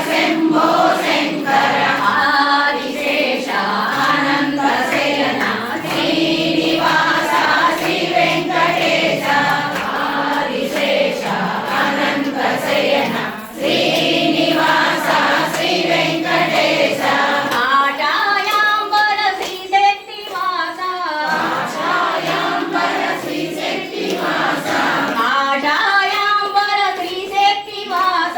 शम्भो शङ्कर आदिशेष अनन्त शयन श्रीनिवास श्री वेङ्कटेश आदिशेष अनन्त शयन श्रीनिवास श्री वेङ्कटेश आशायाम्बर श्री शक्तिवास आशायाम्बर श्री शक्तिवास आशायाम्बर श्री शक्तिवास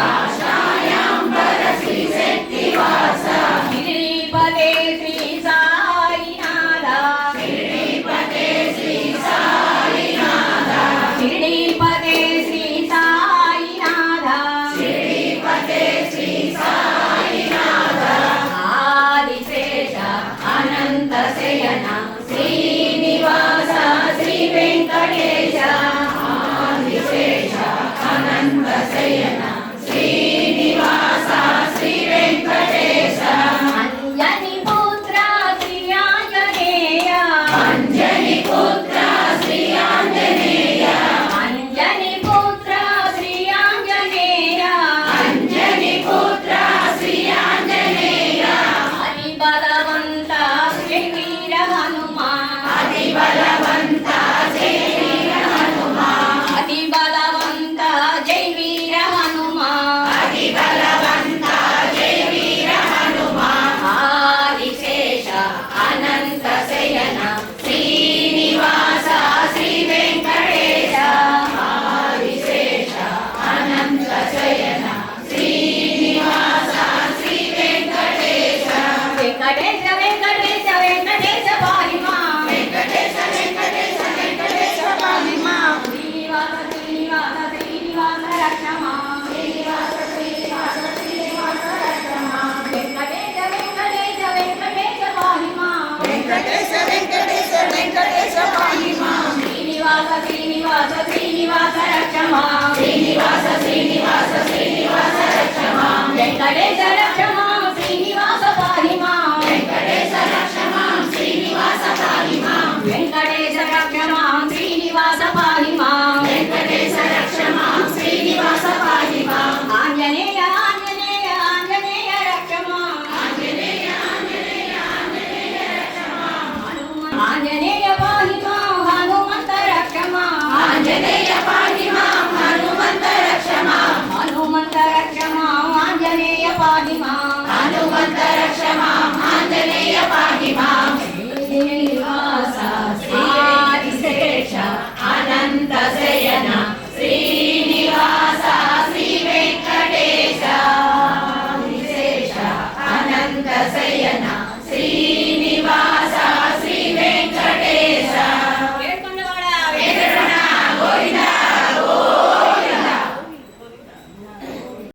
आशायाम्बर श्री शक्तिवास श्रीपते श्री साईनाथ श्रीपते श्री साईनाथ श्रीपते श्री साईनाथ श्रीपते श्री साईनाथ आदिशेष अनंत शयन श्रीनिवास श्री वेङ्कटेश आदिशेष अनंत शयन श्रीनिवास श्री वेङ्कटेश अंजनी पुत्र श्री आंजनेय अंजनी पुत्र श्री आंजनेय अंजनी पुत्र श्री आंजनेय अंजनी पुत्र श्री आंजनेय अति बलवंत श्री वीर हनुमान अति बलवंत जय वीर हनुमान अति बलवंत जय वीर हनुमान अति बलवंत जय वीर हनुमान आदिशेष अनंत शयन श्रीनिवास श्री वेङ्कटेश आदिशेष अनंत शयन श्रीनिवास श्री वेङ्कटेश वेङ्कटेश वेङ्कटेश वेङ्कटेश पाहि मां वेङ्कटेश वेङ्कटेश वेङ्कटेश पाहि मां श्रीनिवास श्रीनिवास श्रीनिवास रक्ष मां श्रीनिवास श्रीनिवास श्रीनिवास रक्ष मां वेङ्कटेश वेङ्कटेश वेङ्कटेश पाहि मां वेङ्कटेश वेङ्कटेश वेङ्कटेश पाहि मां श्रीनिवास श्रीनिवास श्रीनिवास रक्ष मां श्रीनिवास श्रीनिवास श्रीनिवास रक्ष मां वेङ्कटेश रक्ष